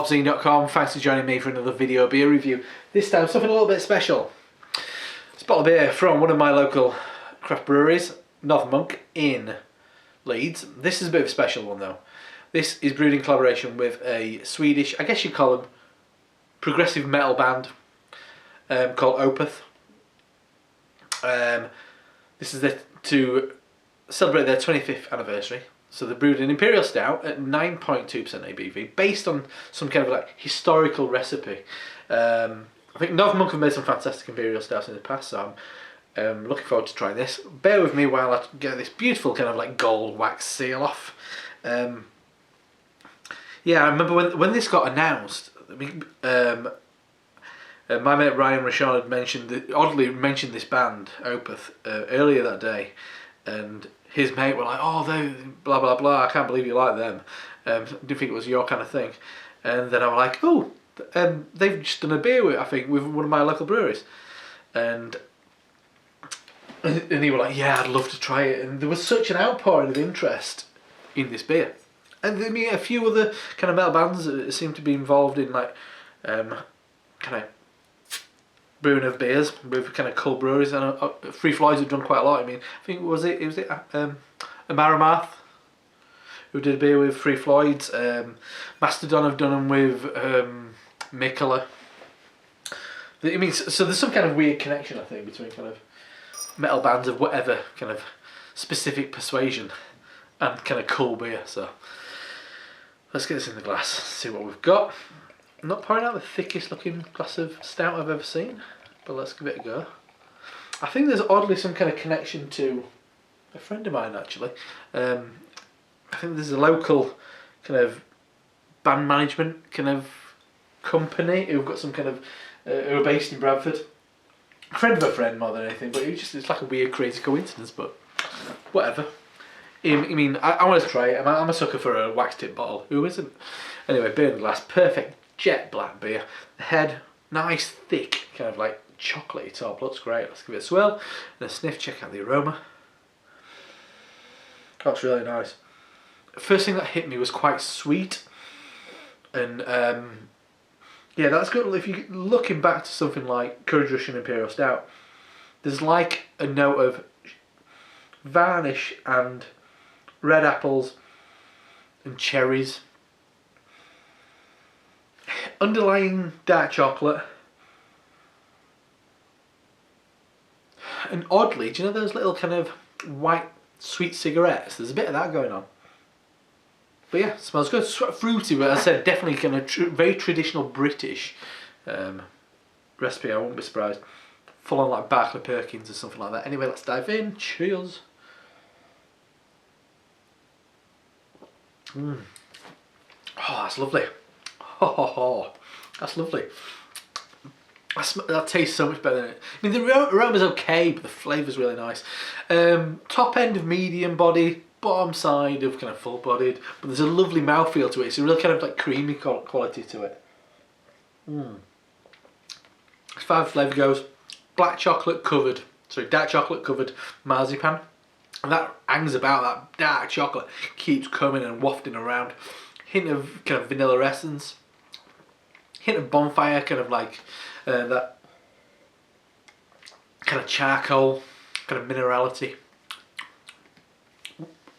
HopZine.com. Thanks for joining me for another video beer review. This time something a little bit special. It's a bottle of beer from one of my local craft breweries, North Monk in Leeds. This is a bit of a special one though. This is brewed in collaboration with a Swedish, I guess you'd call them, progressive metal band called Opeth. This is to celebrate their 25th anniversary. So they brewed an Imperial Stout at 9.2% ABV, based on some kind of like historical recipe. I think North Monk have made some fantastic Imperial Stouts in the past, so I'm looking forward to trying this. Bear with me while I get this beautiful kind of like gold wax seal off. Yeah, I remember when this got announced. My mate Ryan Rashad had oddly mentioned this band Opeth earlier that day, and his mate were like, "Oh, they blah blah blah. I can't believe you like them. Didn't think it was your kind of thing." And then I was like, "Oh, they've just done a beer with one of my local breweries," and he was like, "Yeah, I'd love to try it." And there was such an outpouring of interest in this beer, and I mean a few other kind of metal bands that seem to be involved in like kind of brewing of beers with kind of cool breweries, and Free Floyds have done quite a lot. I mean, I think it was Amaramath who did a beer with Free Floyds. Mastodon have done them with Mikkeller. I mean, so there's some kind of weird connection, I think, between kind of metal bands of whatever kind of specific persuasion and kind of cool beer. So let's get this in the glass, see what we've got. I'm not pouring out the thickest looking glass of stout I've ever seen, but let's give it a go. I think there's oddly some kind of connection to a friend of mine actually. I think there's a local kind of band management kind of company who've got some kind of, who are based in Bradford. A friend of a friend more than anything, but it's like a weird crazy coincidence, but whatever. I mean, I want to try it. I'm a sucker for a wax tip bottle. Who isn't? Anyway, beer in the glass, perfect. Jet black beer. The head, nice, thick, kind of like chocolatey top. Looks great. Let's give it a swirl and a sniff. Check out the aroma. That's really nice. First thing that hit me was quite sweet, and yeah, that's good. If you're looking back to something like Courage Russian Imperial Stout, there's like a note of varnish and red apples and cherries. Underlying dark chocolate, and oddly, do you know those little kind of white sweet cigarettes? There's a bit of that going on. But yeah, it smells good. It's sort of fruity, but as I said, definitely kind of very traditional British recipe. I won't be surprised. Full on like Barclay Perkins or something like that. Anyway, let's dive in. Cheers. Oh, that's lovely. Oh, that's lovely. That tastes so much better than it. I mean, the aroma's okay, but the flavour's really nice. Top end of medium body, bottom side of kind of full bodied, but there's a lovely mouthfeel to it. It's a real kind of like creamy quality to it. As far as flavour goes, dark chocolate covered marzipan. And that hangs about, that dark chocolate keeps coming and wafting around. Hint of kind of vanilla essence. Hint of bonfire, kind of like that kind of charcoal, kind of minerality.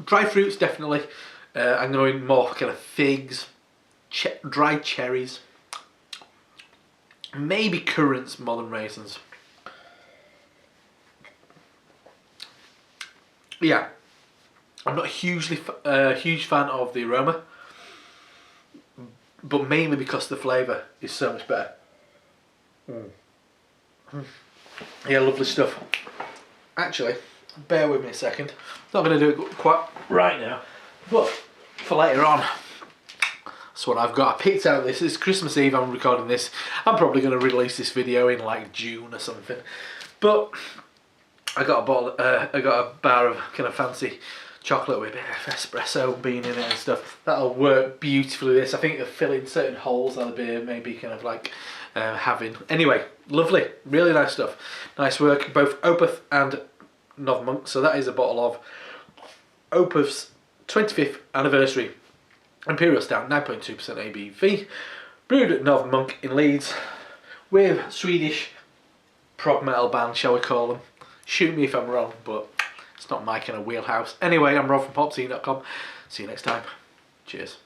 Dry fruits definitely. I'm going more kind of figs, dried cherries, maybe currants more than raisins. Yeah, I'm not a huge fan of the aroma, but mainly because the flavour is so much better. Yeah, lovely stuff. Actually, bear with me a second. Not going to do it quite right now, but for later on. That's what I've got. I picked out this. It's Christmas Eve. I'm recording this. I'm probably going to release this video in like June or something. But I got a bar of kind of fancy chocolate with a bit of espresso bean in it and stuff. That'll work beautifully. This, I think, it'll fill in certain holes that the beer maybe kind of like having. Anyway, lovely, really nice stuff. Nice work, both Opeth and North Monk. So that is a bottle of Opeth's 25th anniversary Imperial Stout, 9.2% ABV. brewed at Northern Monk in Leeds with Swedish prog metal band, shall we call them. Shoot me if I'm wrong, but it's not my kind of wheelhouse. Anyway, I'm Rob from HopZine.com. See you next time. Cheers.